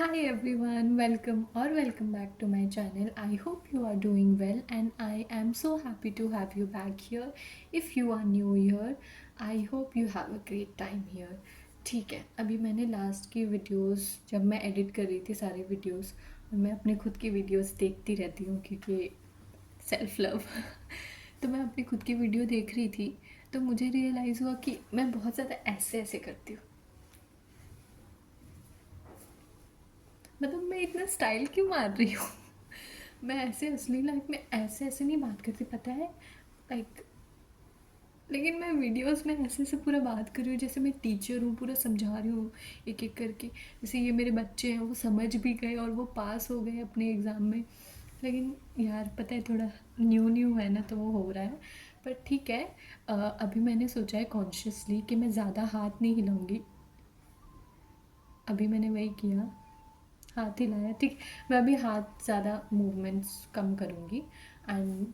Hi everyone, welcome back to my channel. I hope you are doing well and I am so happy to have you back here. If you are new here, I hope you have a great time here. ठीक है, अभी मैंने last की videos जब मैं edit कर रही थी सारे वीडियोस, और मैं अपने खुद की वीडियोस देखती रहती हूँ क्योंकि सेल्फ लव तो मैं अपनी खुद की वीडियो देख रही थी, तो मुझे रियलाइज़ हुआ कि मैं बहुत ज़्यादा ऐसे ऐसे करती हूँ। मतलब मैं इतना स्टाइल क्यों मार रही हूँ? मैं ऐसे असली लाइफ में ऐसे ऐसे नहीं बात करती, पता है, लाइक लेकिन मैं वीडियोस में ऐसे ऐसे पूरा बात कर रही हूँ जैसे मैं टीचर हूँ, पूरा समझा रही हूँ एक एक करके। जैसे ये मेरे बच्चे हैं, वो समझ भी गए और वो पास हो गए अपने एग्ज़ाम में। लेकिन यार पता है, थोड़ा न्यू न्यू है ना, तो वो हो रहा है। पर ठीक है। अभी मैंने सोचा है कॉन्शियसली कि मैं ज़्यादा हाथ नहीं हिलाऊंगी। अभी मैंने वही किया, हाथ हिलाया। ठीक, मैं अभी हाथ ज़्यादा मूवमेंट्स कम करूँगी एंड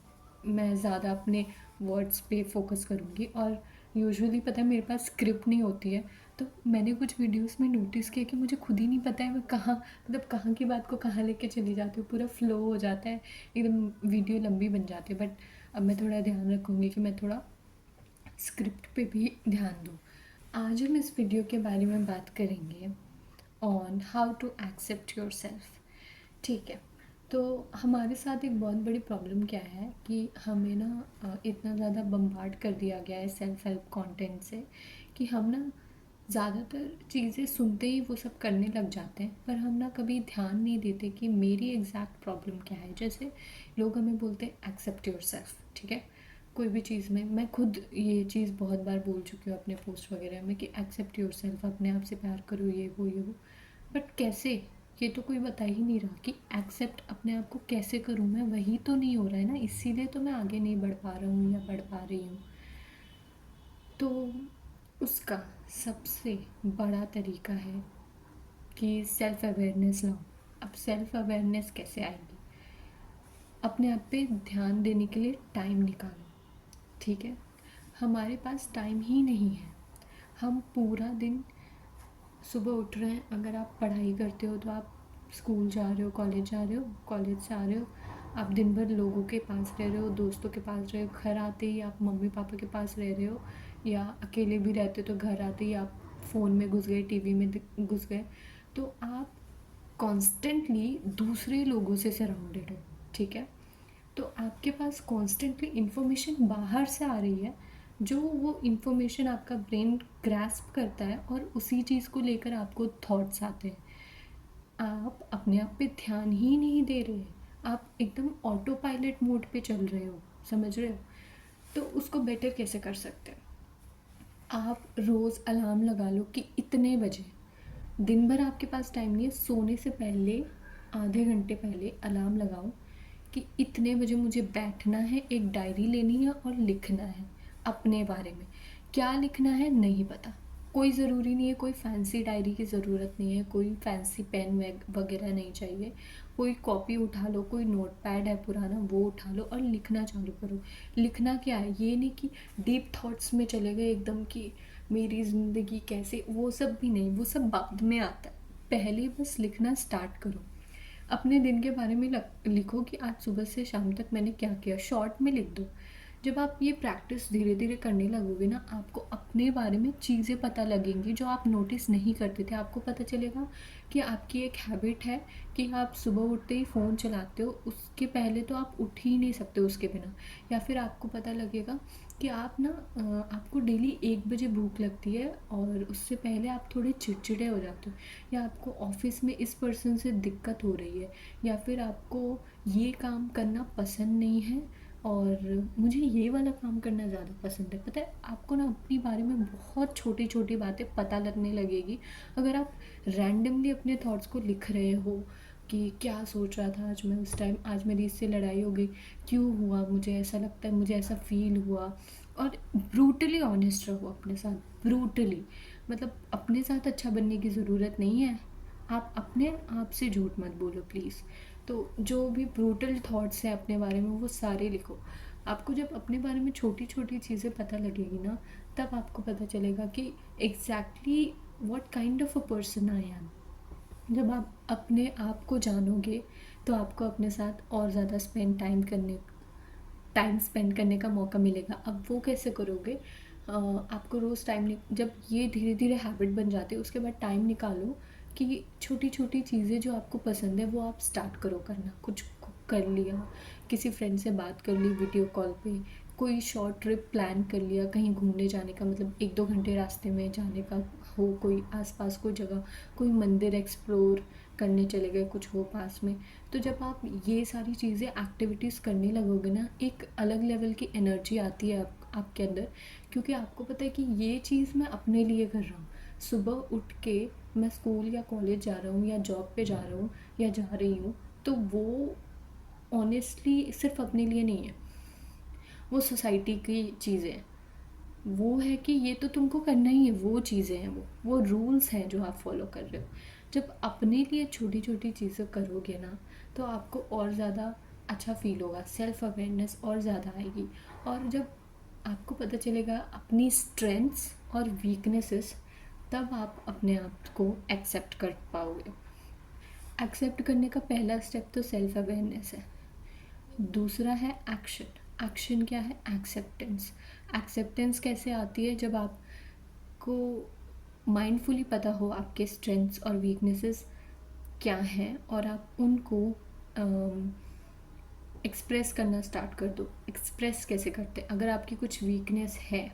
मैं ज़्यादा अपने वर्ड्स पे फोकस करूँगी। और यूजुअली पता है मेरे पास स्क्रिप्ट नहीं होती है, तो मैंने कुछ वीडियोस में नोटिस किया कि मुझे खुद ही नहीं पता है मैं कहाँ, मतलब कहाँ की बात को कहाँ लेके चली जाती हूँ। पूरा फ्लो हो जाता है, एकदम वीडियो लंबी बन जाती है। बट अब मैं थोड़ा ध्यान रखूँगी कि मैं थोड़ा स्क्रिप्ट पे भी ध्यान दूँ। आज हम इस वीडियो के बारे में बात करेंगे on how to accept yourself. ठीक है। तो हमारे साथ एक बहुत बड़ी प्रॉब्लम क्या है कि हमें ना इतना ज़्यादा बम्बार्ड कर दिया गया है सेल्फ हेल्प कंटेंट से कि हम ना ज़्यादातर चीज़ें सुनते ही वो सब करने लग जाते हैं, पर हम ना कभी ध्यान नहीं देते कि मेरी एग्जैक्ट प्रॉब्लम क्या है। जैसे लोग हमें बोलते हैं एक्सेप्ट योर सेल्फ, ठीक है, कोई भी चीज़ में। मैं खुद ये चीज़ बहुत बार बोल चुकी हूँ अपने पोस्ट वगैरह में कि एक्सेप्ट योर सेल्फ, अपने आप से प्यार करो, ये वो। बट कैसे, ये तो कोई बता ही नहीं रहा कि एक्सेप्ट अपने आप को कैसे करूँ मैं। वही तो नहीं हो रहा है ना, इसीलिए तो मैं आगे नहीं बढ़ पा रहा हूँ या बढ़ पा रही हूँ। तो उसका सबसे बड़ा तरीका है कि सेल्फ अवेयरनेस लाओ। अब सेल्फ अवेयरनेस कैसे आएगी? अपने आप पे ध्यान देने के लिए टाइम निकालो, ठीक है। हमारे पास टाइम ही नहीं है। हम पूरा दिन सुबह उठ रहे हैं, अगर आप पढ़ाई करते हो तो आप स्कूल जा रहे हो, कॉलेज जा रहे हो, कॉलेज से आ रहे हो, आप दिन भर लोगों के पास रह रहे हो, दोस्तों के पास रहे हो, घर आते ही आप मम्मी पापा के पास रह रहे हो, या अकेले भी रहते हो तो घर आते ही आप फ़ोन में घुस गए, टीवी में घुस गए। तो आप कॉन्स्टेंटली दूसरे लोगों से सराउंडेड हो, ठीक है। तो आपके पास कॉन्स्टेंटली इंफॉर्मेशन बाहर से आ रही है, जो वो इंफॉर्मेशन आपका ब्रेन ग्रास्प करता है और उसी चीज़ को लेकर आपको थॉट्स आते हैं। आप अपने आप पे ध्यान ही नहीं दे रहे हैं, आप एकदम ऑटो पायलट मोड पे चल रहे हो, समझ रहे हो। तो उसको बेटर कैसे कर सकते हैं? आप रोज़ अलार्म लगा लो कि इतने बजे, दिन भर आपके पास टाइम नहीं है, सोने से पहले आधे घंटे पहले अलार्म लगाओ कि इतने बजे मुझे बैठना है, एक डायरी लेनी है और लिखना है अपने बारे में। क्या लिखना है नहीं पता, कोई ज़रूरी नहीं है, कोई फैंसी डायरी की ज़रूरत नहीं है, कोई फैंसी पेन वगैरह नहीं चाहिए। कोई कॉपी उठा लो, कोई नोट पैड है पुराना वो उठा लो और लिखना चालू करो। लिखना क्या है, ये नहीं कि डीप थॉट्स में चले गए एकदम कि मेरी ज़िंदगी कैसे, वो सब भी नहीं, वो सब बाद में आता है। पहले बस लिखना स्टार्ट करो। अपने दिन के बारे में लिखो कि आज सुबह से शाम तक मैंने क्या किया, शॉर्ट में लिख दो। जब आप ये प्रैक्टिस धीरे धीरे करने लगोगे ना, आपको अपने बारे में चीज़ें पता लगेंगी जो आप नोटिस नहीं करते थे। आपको पता चलेगा कि आपकी एक हैबिट है कि आप सुबह उठते ही फ़ोन चलाते हो, उसके पहले तो आप उठ ही नहीं सकते उसके बिना। या फिर आपको पता लगेगा कि आप ना आपको डेली 1 बजे भूख लगती है और उससे पहले आप थोड़े चिड़चिड़े हो जाते हो, या आपको ऑफिस में इस पर्सन से दिक्कत हो रही है, या फिर आपको ये काम करना पसंद नहीं है और मुझे ये वाला काम करना ज़्यादा पसंद है। पता है, आपको ना अपने बारे में बहुत छोटी छोटी बातें पता लगने लगेगी अगर आप रैंडमली अपने थॉट्स को लिख रहे हो कि क्या सोच रहा था आज मैं उस टाइम, आज मेरी इससे लड़ाई हो गई, क्यों हुआ, मुझे ऐसा लगता है, मुझे ऐसा फील हुआ। और ब्रूटली ऑनेस्ट रहो अपने साथ, ब्रूटली। मतलब अपने साथ अच्छा बनने की ज़रूरत नहीं है, आप अपने आप से झूठ मत बोलो प्लीज़। तो जो भी ब्रूटल थॉट्स हैं अपने बारे में वो सारे लिखो। आपको जब अपने बारे में छोटी छोटी चीज़ें पता लगेगी ना, तब आपको पता चलेगा कि exactly what kind of a person I am. जब आप अपने आप को जानोगे तो आपको अपने साथ और ज़्यादा टाइम स्पेंड करने का मौका मिलेगा। अब वो कैसे करोगे? आपको रोज़ जब ये धीरे धीरे हैबिट बन जाती है उसके बाद टाइम निकालो कि छोटी छोटी चीज़ें जो आपको पसंद है वो आप स्टार्ट करो करना। कुछ कुक कर लिया, किसी फ्रेंड से बात कर ली वीडियो कॉल पे, कोई शॉर्ट ट्रिप प्लान कर लिया कहीं घूमने जाने का, मतलब 1-2 घंटे रास्ते में जाने का हो, कोई आसपास कोई जगह, कोई मंदिर एक्सप्लोर करने चले गए, कुछ हो पास में। तो जब आप ये सारी चीज़ें एक्टिविटीज़ करने लगोगे ना, एक अलग लेवल की एनर्जी आती है आपके अंदर, क्योंकि आपको पता है कि ये चीज़ मैं अपने लिए कर रहा हूँ। सुबह उठ के मैं स्कूल या कॉलेज जा रहा हूँ या जॉब पे जा रहा हूँ या जा रही हूँ, तो वो ऑनेस्टली सिर्फ अपने लिए नहीं है, वो सोसाइटी की चीज़ें हैं। वो है कि ये तो तुमको करना ही है, वो चीज़ें हैं, वो रूल्स हैं जो आप फॉलो कर रहे हो। जब अपने लिए छोटी छोटी चीज़ें करोगे ना, तो आपको और ज़्यादा अच्छा फील होगा, सेल्फ अवेयरनेस और ज़्यादा आएगी। और जब आपको पता चलेगा अपनी स्ट्रेंथ्स और वीकनेसेस, तब आप अपने आप को एक्सेप्ट कर पाओगे। एक्सेप्ट करने का पहला स्टेप तो सेल्फ अवेयरनेस है। दूसरा है एक्शन। एक्शन क्या है? एक्सेप्टेंस। एक्सेप्टेंस कैसे आती है? जब आपको माइंडफुली पता हो आपके स्ट्रेंथ्स और वीकनेसेस क्या हैं और आप उनको एक्सप्रेस करना स्टार्ट कर दो। एक्सप्रेस कैसे करते हैं? अगर आपकी कुछ वीकनेस है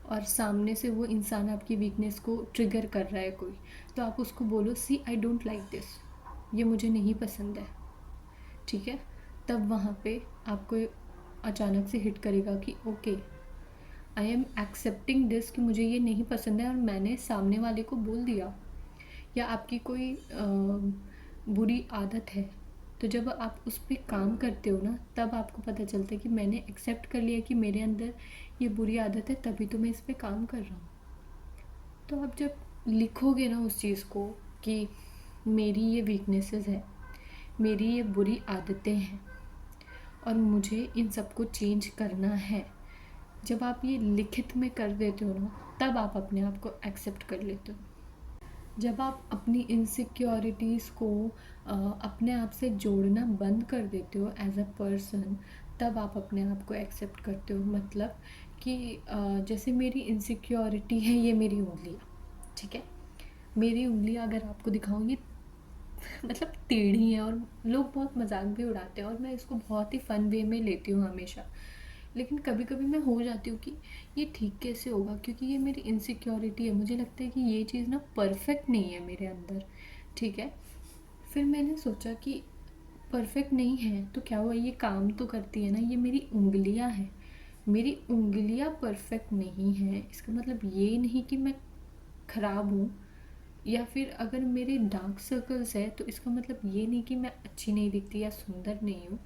और सामने से वो इंसान आपकी वीकनेस को ट्रिगर कर रहा है कोई, तो आप उसको बोलो, सी आई डोंट लाइक दिस, ये मुझे नहीं पसंद है। ठीक है? तब वहाँ पे आपको अचानक से हिट करेगा कि okay, I am accepting this कि मुझे ये नहीं पसंद है और मैंने सामने वाले को बोल दिया। या आपकी कोई बुरी आदत है, तो जब आप उस पर काम करते हो ना, तब आपको पता चलता है कि मैंने एक्सेप्ट कर लिया कि मेरे अंदर ये बुरी आदत है, तभी तो मैं इस पर काम कर रहा हूँ। तो आप जब लिखोगे ना उस चीज़ को कि मेरी ये वीकनेसेस है, मेरी ये बुरी आदतें हैं और मुझे इन सबको चेंज करना है, जब आप ये लिखित में कर देते हो ना, तब आप अपने आप को एक्सेप्ट कर लेते हो। जब आप अपनी इनसिक्योरिटीज़ को अपने आप से जोड़ना बंद कर देते हो एज अ पर्सन, तब आप अपने आप को एक्सेप्ट करते हो। मतलब कि जैसे मेरी इनसिक्योरिटी है ये मेरी उंगलियाँ, ठीक है? मेरी उंगलियाँ अगर आपको दिखाऊँ, ये मतलब टेढ़ी हैं और लोग बहुत मजाक भी उड़ाते हैं और मैं इसको बहुत ही फ़न वे में लेती हूँ हमेशा। लेकिन कभी कभी मैं हो जाती हूँ कि ये ठीक कैसे होगा, क्योंकि ये मेरी इनसिक्योरिटी है, मुझे लगता है कि ये चीज़ ना परफेक्ट नहीं है मेरे अंदर। ठीक है? फिर मैंने सोचा कि परफेक्ट नहीं है तो क्या हुआ, ये काम तो करती है ना, ये मेरी उंगलियां हैं। मेरी उंगलियां परफेक्ट नहीं हैं, इसका मतलब ये नहीं कि मैं ख़राब हूँ। या फिर अगर मेरे डार्क सर्कल्स है तो इसका मतलब ये नहीं कि मैं अच्छी नहीं दिखती या सुंदर नहीं हूँ।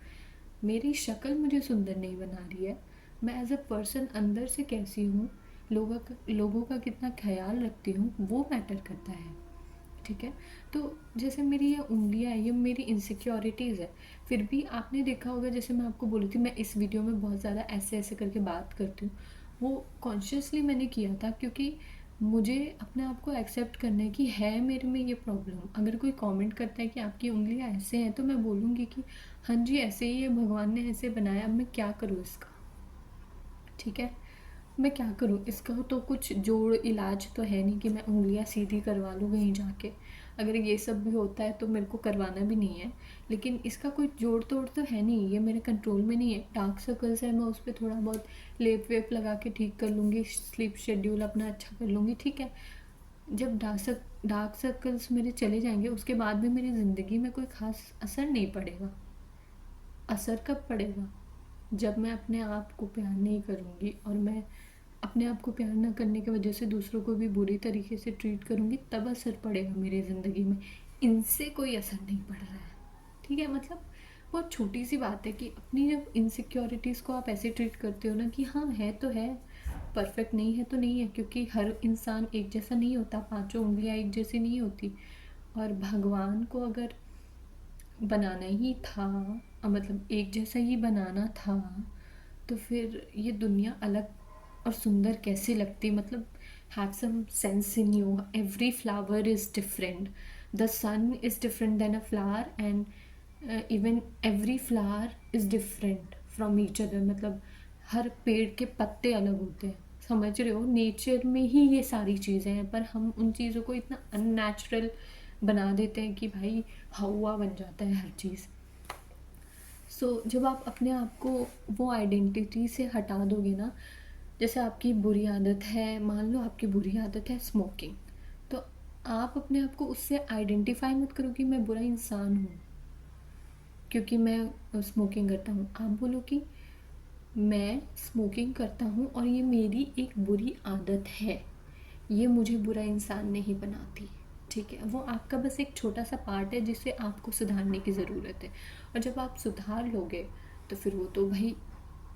मेरी शक्ल मुझे सुंदर नहीं बना रही है, मैं एज अ पर्सन अंदर से कैसी हूँ, लोगों का कितना ख्याल रखती हूँ, वो मैटर करता है। ठीक है? तो जैसे मेरी ये उंगलियाँ है, ये मेरी इनसिक्योरिटीज़ है। फिर भी आपने देखा होगा, जैसे मैं आपको बोली थी, मैं इस वीडियो में बहुत ज़्यादा ऐसे ऐसे करके बात करती हूँ, वो कॉन्शियसली मैंने किया था, क्योंकि मुझे अपने आप को एक्सेप्ट करना है कि है मेरे में ये प्रॉब्लम। अगर कोई कमेंट करता है कि आपकी उंगलियाँ ऐसे हैं, तो मैं बोलूँगी कि हाँ जी, ऐसे ही है, भगवान ने ऐसे बनाया, अब मैं क्या करूँ इसका? ठीक है? मैं क्या करूँ इसका? तो कुछ जोड़ इलाज तो है नहीं कि मैं उंगलियां सीधी करवा लूँ कहीं जाके। अगर ये सब भी होता है तो मेरे को करवाना भी नहीं है, लेकिन इसका कोई जोड़ तोड़ तो है नहीं, ये मेरे कंट्रोल में नहीं है। डार्क सर्कल्स है, मैं उस पर थोड़ा बहुत लेप वेप लगा के ठीक कर लूँगी, स्लीप शेड्यूल अपना अच्छा कर लूँगी। ठीक है? जब डार्क सर्कल्स मेरे चले जाएंगे, उसके बाद भी मेरी ज़िंदगी में कोई ख़ास असर नहीं पड़ेगा। असर कब पड़ेगा? जब मैं अपने आप को प्यार नहीं करूँगी और मैं अपने आप को प्यार ना करने की वजह से दूसरों को भी बुरी तरीके से ट्रीट करूँगी, तब असर पड़ेगा मेरी ज़िंदगी में। इनसे कोई असर नहीं पड़ रहा है। ठीक है? मतलब बहुत छोटी सी बात है कि अपनी जब इनसिक्योरिटीज़ को आप ऐसे ट्रीट करते हो ना कि हाँ है तो है, परफेक्ट नहीं है तो नहीं है, क्योंकि हर इंसान एक जैसा नहीं होता, पांचों उंगलियां एक जैसी नहीं होती। और भगवान को अगर बनाना ही था, मतलब एक जैसा ही बनाना था, तो फिर ये दुनिया अलग और सुंदर कैसे लगती? मतलब have some sense in you, every flower is different, the sun is different than a flower, and even every flower is different from each other. मतलब हर पेड़ के पत्ते अलग होते हैं, समझ रहे हो? नेचर में ही ये सारी चीज़ें हैं, पर हम उन चीज़ों को इतना अननेचुरल बना देते हैं कि भाई हवा बन जाता है हर चीज़। जब आप अपने आप को वो आइडेंटिटी से हटा दोगे ना, जैसे आपकी बुरी आदत है, मान लो आपकी बुरी आदत है स्मोकिंग, तो आप अपने आप को उससे आइडेंटिफाई मत करो कि मैं बुरा इंसान हूँ क्योंकि मैं स्मोकिंग करता हूँ। आप बोलो कि मैं स्मोकिंग करता हूँ और ये मेरी एक बुरी आदत है, ये मुझे बुरा इंसान नहीं बनाती। ठीक है, वो आपका बस एक छोटा सा पार्ट है जिसे आपको सुधारने की ज़रूरत है, और जब आप सुधार लोगे तो फिर वो तो भाई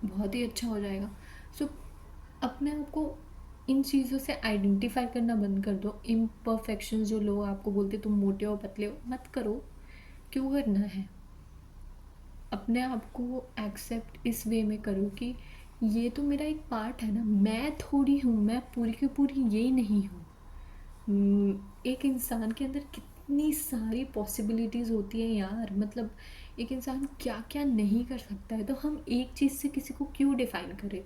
बहुत ही अच्छा हो जाएगा। सो अपने आप को इन चीज़ों से आइडेंटिफाई करना बंद कर दो। इम्परफेक्शन जो लोग आपको बोलते तुम मोटे हो पतले हो, मत करो। क्यों करना है? अपने आप को एक्सेप्ट इस वे में करो कि ये तो मेरा एक पार्ट है ना, मैं थोड़ी हूँ, मैं पूरी की पूरी ये नहीं हूँ। एक इंसान के अंदर कितनी सारी पॉसिबिलिटीज़ होती हैं यार, मतलब एक इंसान क्या क्या नहीं कर सकता है, तो हम एक चीज़ से किसी को क्यों डिफ़ाइन करें?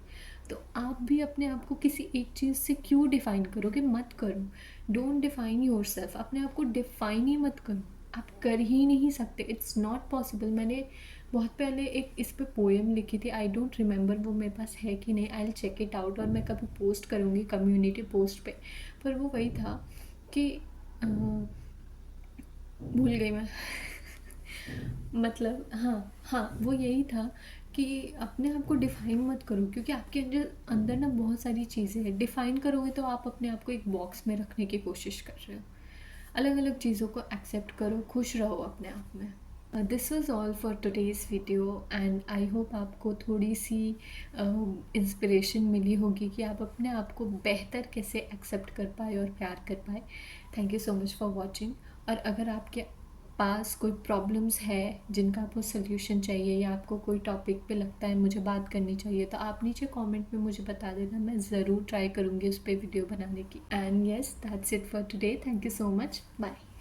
तो आप भी अपने आप को किसी एक चीज़ से क्यों डिफ़ाइन करोगे? मत करो। डोंट डिफ़ाइन योरसेल्फ, अपने आप को डिफ़ाइन ही मत करो। आप कर ही नहीं सकते, इट्स नॉट पॉसिबल। मैंने बहुत पहले एक इस पे पोएम लिखी थी, आई डोंट रिमेंबर वो मेरे पास है कि नहीं, I will check it out, और मैं कभी पोस्ट करूँगी कम्युनिटी पोस्ट पे। पर वो वही था कि भूल गई मैं। मतलब हाँ, हाँ, वो यही था कि अपने आप को डिफ़ाइन मत करो, क्योंकि आपके अंदर अंदर ना बहुत सारी चीज़ें हैं। डिफ़ाइन करोगे तो आप अपने आप को एक बॉक्स में रखने की कोशिश कर रहे हो। अलग अलग चीज़ों को एक्सेप्ट करो, खुश रहो अपने आप में। This was all for today's video, and I hope आपको थोड़ी सी इंस्पिरेशन मिली होगी कि आप अपने आप को बेहतर कैसे एक्सेप्ट कर पाए और प्यार कर पाए। Thank you so much for watching. और अगर आपके पास कोई प्रॉब्लम्स है जिनका आपको सोल्यूशन चाहिए, या आपको कोई टॉपिक पे लगता है मुझे बात करनी चाहिए, तो आप नीचे कमेंट में मुझे बता देना, मैं ज़रूर ट्राई करूँगी उस पर वीडियो बनाने की। And yes, that's it for today. Thank you so much, bye.